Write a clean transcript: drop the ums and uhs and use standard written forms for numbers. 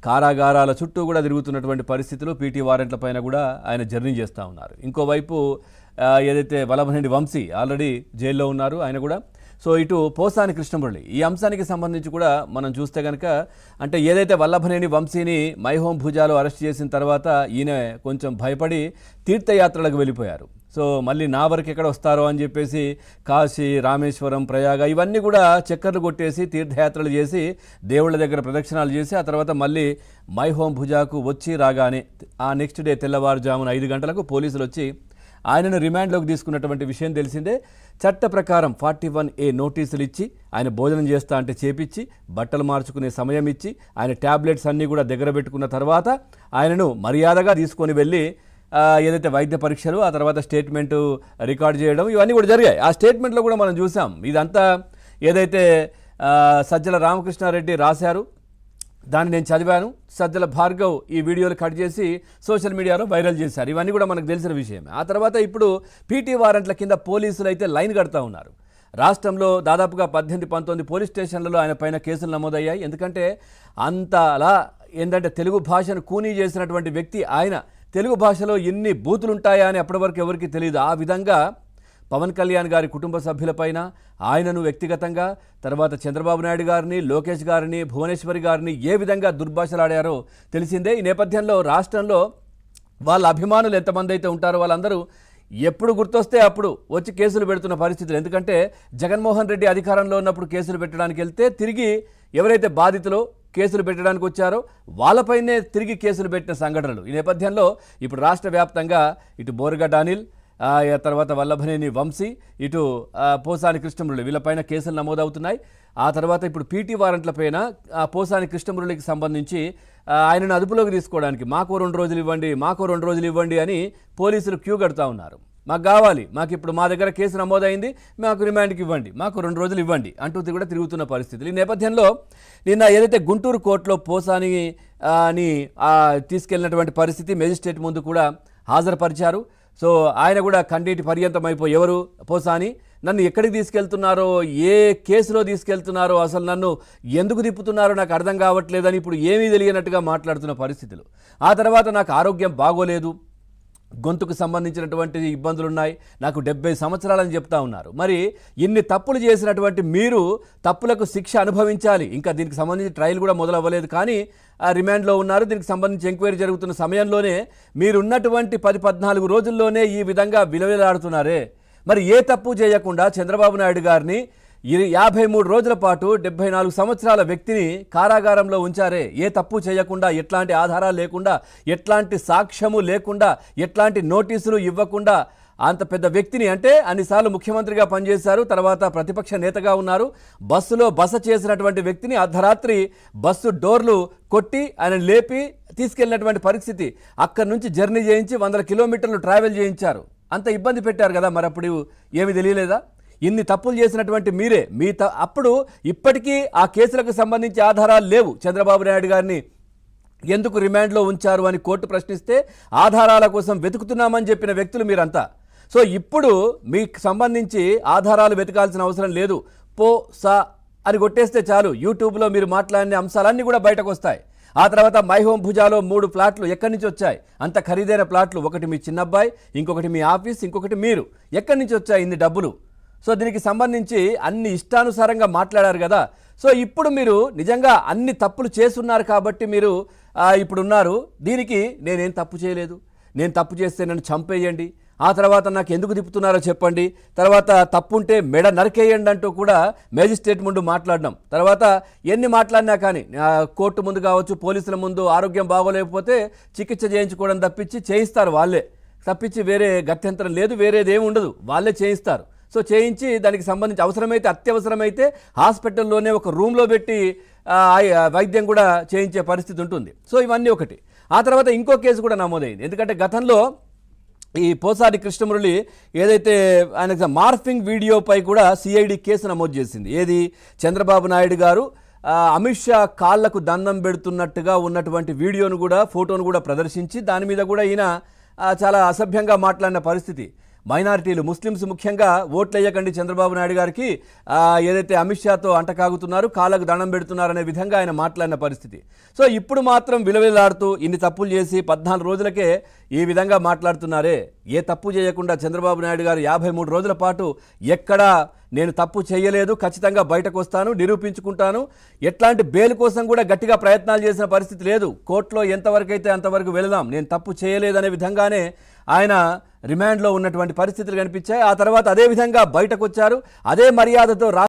కారాగారాల చుట్టూ కూడా తిరుగుతున్నటువంటి పరిస్థితులు పీటీ వారెంట్ల పైన కూడా ఆయన జర్నీ చేస్తూ ఉన్నారు. ఇంకోవైపు ఏదైతే వల్లభనేని వంశీ ఆల్రెడీ జైల్లో ఉన్నారు ఆయన కూడా. సో ఇటు పోసాని కృష్ణమురళి ఈ అంశానికి సంబంధించి కూడా మనం చూస్తే కనుక అంటే ఏదైతే వల్లభనేని వంశీని మైహోం భుజాలో అరెస్ట్ చేసిన తర్వాత ఈయన కొంచెం భయపడి తీర్థయాత్రలకు వెళ్ళిపోయారు. సో మళ్ళీ నా వరకు ఎక్కడ వస్తారో అని చెప్పేసి కాశీ, రామేశ్వరం, ప్రయాగ ఇవన్నీ కూడా చక్కర్లు కొట్టేసి తీర్థయాత్రలు చేసి దేవుళ్ళ దగ్గర ప్రదక్షిణాలు చేసి ఆ తర్వాత మళ్ళీ మైహోం భుజాకు వచ్చి రాగానే ఆ నెక్స్ట్ డే తెల్లవారుజామున 5 గంటలకు పోలీసులు వచ్చి ఆయనను రిమాండ్లోకి తీసుకున్నటువంటి విషయం తెలిసిందే. చట్ట ప్రకారం 41A నోటీసులు ఇచ్చి ఆయన భోజనం చేస్తా అంటే చేపించి బట్టలు మార్చుకునే సమయం ఇచ్చి ఆయన ట్యాబ్లెట్స్ అన్నీ కూడా దగ్గర పెట్టుకున్న తర్వాత ఆయనను మర్యాదగా తీసుకొని వెళ్ళి ఏదైతే వైద్య పరీక్షలు ఆ తర్వాత స్టేట్మెంటు రికార్డ్ చేయడం ఇవన్నీ కూడా జరిగాయి. ఆ స్టేట్మెంట్లో కూడా మనం చూసాం. ఇదంతా ఏదైతే సజ్జల రామకృష్ణారెడ్డి రాశారు దాన్ని నేను చదివాను. సజ్జల భార్గవ్ ఈ వీడియోలు కట్ చేసి సోషల్ మీడియాలో వైరల్ చేశారు. ఇవన్నీ కూడా మనకు తెలిసిన విషయమే. ఆ తర్వాత ఇప్పుడు పీటీ వారెంట్ల కింద పోలీసులు అయితే లైన్ కడతా ఉన్నారు. రాష్ట్రంలో దాదాపుగా 18-19 పోలీస్ స్టేషన్లలో ఆయన పైన కేసులు నమోదయ్యాయి. ఎందుకంటే అంతలా ఏంటంటే తెలుగు భాషను కూనీ చేసినటువంటి వ్యక్తి ఆయన. తెలుగు భాషలో ఎన్ని బూతులు ఉంటాయా అని అప్పటి వరకు ఎవరికి తెలియదు. ఆ విధంగా పవన్ కళ్యాణ్ గారి కుటుంబ సభ్యులపైన, ఆయనను వ్యక్తిగతంగా, తర్వాత చంద్రబాబు నాయుడు గారిని, లోకేష్ గారిని, భువనేశ్వరి గారిని ఏ విధంగా దుర్భాషలాడారో తెలిసిందే. ఈ నేపథ్యంలో రాష్ట్రంలో వాళ్ళ అభిమానులు ఎంతమంది అయితే ఉంటారో వాళ్ళందరూ ఎప్పుడు గుర్తొస్తే అప్పుడు వచ్చి కేసులు పెడుతున్న పరిస్థితులు. ఎందుకంటే జగన్మోహన్ రెడ్డి అధికారంలో ఉన్నప్పుడు కేసులు పెట్టడానికి వెళ్తే తిరిగి ఎవరైతే బాధితులో కేసులు పెట్టడానికి వచ్చారో వాళ్ళపైనే తిరిగి కేసులు పెట్టిన సంఘటనలు. ఈ నేపథ్యంలో ఇప్పుడు రాష్ట్ర వ్యాప్తంగా ఇటు బోరగడ్డ అనిల్, తర్వాత వల్లభనేని వంశీ, ఇటు పోసాని కృష్ణమురళి వీళ్ళపైన కేసులు నమోదవుతున్నాయి. ఆ తర్వాత ఇప్పుడు పీటీ వారెంట్లపైన పోసాని కృష్ణమురళికి సంబంధించి ఆయనను అదుపులోకి తీసుకోవడానికి మాకు 2 రోజులు ఇవ్వండి, మాకు 2 రోజులు ఇవ్వండి అని పోలీసులు క్యూ కడతా ఉన్నారు. మాకు కావాలి, మాకు ఇప్పుడు మా దగ్గర కేసు నమోదైంది, మాకు రిమాండ్కి ఇవ్వండి, మాకు 2 రోజులు ఇవ్వండి అంటూ కూడా తిరుగుతున్న పరిస్థితులు. ఈ నేపథ్యంలో నిన్న ఏదైతే గుంటూరు కోర్టులో పోసాని తీసుకెళ్లినటువంటి పరిస్థితి మేజిస్ట్రేట్ ముందు కూడా హాజరుపరిచారు. సో ఆయన కూడా కండిటి పర్యంతం అయిపోయి ఎవరు పోసాని నన్ను ఎక్కడికి తీసుకెళ్తున్నారో, ఏ కేసులో తీసుకెళ్తున్నారో, అసలు నన్ను ఎందుకు తిప్పుతున్నారో నాకు అర్థం కావట్లేదని ఇప్పుడు ఏమీ తెలియనట్టుగా మాట్లాడుతున్న పరిస్థితులు. ఆ తర్వాత నాకు ఆరోగ్యం బాగోలేదు, గొంతుకు సంబంధించినటువంటి ఇబ్బందులు ఉన్నాయి, నాకు 70 సంవత్సరాలని చెప్తా ఉన్నారు. మరి ఇన్ని తప్పులు చేసినటువంటి మీరు తప్పులకు శిక్ష అనుభవించాలి. ఇంకా దీనికి సంబంధించి ట్రయల్ కూడా మొదలవ్వలేదు, కానీ రిమాండ్లో ఉన్నారు. దీనికి సంబంధించి ఎంక్వైరీ జరుగుతున్న సమయంలోనే మీరున్నటువంటి 10-14 రోజుల్లోనే ఈ విధంగా విలవిలాడుతున్నారే. మరి ఏ తప్పు చేయకుండా చంద్రబాబు నాయుడు గారిని 53 రోజుల పాటు 74 సంవత్సరాల వ్యక్తిని కారాగారంలో ఉంచారే. ఏ తప్పు చేయకుండా, ఎట్లాంటి ఆధారాలు లేకుండా, ఎట్లాంటి సాక్ష్యము లేకుండా, ఎట్లాంటి నోటీసులు ఇవ్వకుండా అంత పెద్ద వ్యక్తిని, అంటే అన్నిసార్లు ముఖ్యమంత్రిగా పనిచేశారు, తర్వాత ప్రతిపక్ష నేతగా ఉన్నారు, బస్సులో బస చేసినటువంటి వ్యక్తిని అర్ధరాత్రి బస్సు డోర్లు కొట్టి ఆయన లేపి తీసుకెళ్ళినటువంటి పరిస్థితి. అక్కడి నుంచి జర్నీ చేయించి 100 కిలోమీటర్లు ట్రావెల్ చేయించారు. అంత ఇబ్బంది పెట్టారు కదా. మరి అప్పుడు ఏమీ తెలియలేదా? ఇన్ని తప్పులు చేసినటువంటి మీరే అప్పుడు ఇప్పటికీ ఆ కేసులకు సంబంధించి ఆధారాలు లేవు. చంద్రబాబు నాయుడు గారిని ఎందుకు రిమాండ్లో ఉంచారు అని కోర్టు ప్రశ్నిస్తే ఆధారాల కోసం వెతుకుతున్నామని చెప్పిన వ్యక్తులు మీరంతా. సో ఇప్పుడు మీకు సంబంధించి ఆధారాలు వెతకాల్సిన అవసరం లేదు. సా అని కొట్టేస్తే చాలు, యూట్యూబ్లో మీరు మాట్లాడిన అంశాలన్నీ కూడా బయటకు వస్తాయి. ఆ తర్వాత మైహోం భుజాలో 3 ప్లాట్లు ఎక్కడి నుంచి వచ్చాయి? అంత ఖరీదైన ప్లాట్లు. ఒకటి మీ చిన్నబ్బాయి, ఇంకొకటి మీ ఆఫీస్, ఇంకొకటి మీరు. ఎక్కడి నుంచి వచ్చాయి ఇన్ని డబ్బులు? సో దీనికి సంబంధించి అన్ని ఇష్టానుసారంగా మాట్లాడారు కదా. సో ఇప్పుడు మీరు నిజంగా అన్ని తప్పులు చేస్తున్నారు కాబట్టి మీరు ఇప్పుడున్నారు. దీనికి నేనేం తప్పు చేయలేదు, నేను తప్పు చేస్తే నన్ను చంపేయండి, ఆ తర్వాత నాకు ఎందుకు తిప్పుతున్నారో చెప్పండి, తర్వాత తప్పుంటే మెడ నరికేయండి అంటూ కూడా మేజిస్ట్రేట్ ముందు మాట్లాడడం. తర్వాత ఎన్ని మాట్లాడినా కానీ కోర్టు ముందు కావచ్చు, పోలీసుల ముందు ఆరోగ్యం బాగోలేకపోతే చికిత్స చేయించుకోవడం తప్పించి చేయిస్తారు వాళ్ళే, తప్పించి వేరే గత్యంతరం లేదు, వేరేదేమి ఉండదు, వాళ్ళే చేయిస్తారు. సో చేయించి దానికి సంబంధించి అవసరమైతే, అత్యవసరమైతే హాస్పిటల్లోనే ఒక రూమ్లో పెట్టి వైద్యం కూడా చేయించే పరిస్థితి ఉంటుంది. సో ఇవన్నీ ఒకటి. ఆ తర్వాత ఇంకో కేసు కూడా నమోదైంది. ఎందుకంటే గతంలో ఈ పోసాని కృష్ణమురళి ఏదైతే ఆయన మార్ఫింగ్ వీడియోపై కూడా సిఐడి కేసు నమోదు చేసింది. ఏది? చంద్రబాబు నాయుడు గారు అమిత్ షా కాళ్లకు దండం పెడుతున్నట్టుగా ఉన్నటువంటి వీడియోను కూడా, ఫోటోను కూడా ప్రదర్శించి దాని మీద కూడా ఈయన చాలా అసభ్యంగా మాట్లాడిన పరిస్థితి. మైనారిటీలు ముస్లిమ్స్ ముఖ్యంగా ఓట్లేయకండి చంద్రబాబు నాయుడు గారికి, ఏదైతే అమిత్ షాతో అంటకాగుతున్నారు, కాళ్ళకు దండం పెడుతున్నారనే విధంగా ఆయన మాట్లాడిన పరిస్థితి. సో ఇప్పుడు మాత్రం విలవిలాడుతూ ఇన్ని తప్పులు చేసి 14 రోజులకే ఈ విధంగా మాట్లాడుతున్నారే, ఏ తప్పు చేయకుండా చంద్రబాబు నాయుడు గారు 53 రోజుల పాటు ఎక్కడా నేను తప్పు చేయలేదు, ఖచ్చితంగా బయటకు వస్తాను, నిరూపించుకుంటాను, ఎట్లాంటి బెయిల్ కోసం కూడా గట్టిగా ప్రయత్నాలు చేసిన పరిస్థితి లేదు, కోర్టులో ఎంతవరకు అయితే అంతవరకు వెళదాం, నేను తప్పు చేయలేదనే విధంగానే ఆయన రిమాండ్లో ఉన్నటువంటి పరిస్థితులు కనిపించాయి. ఆ తర్వాత అదే విధంగా బయటకు వచ్చారు, అదే మర్యాదతో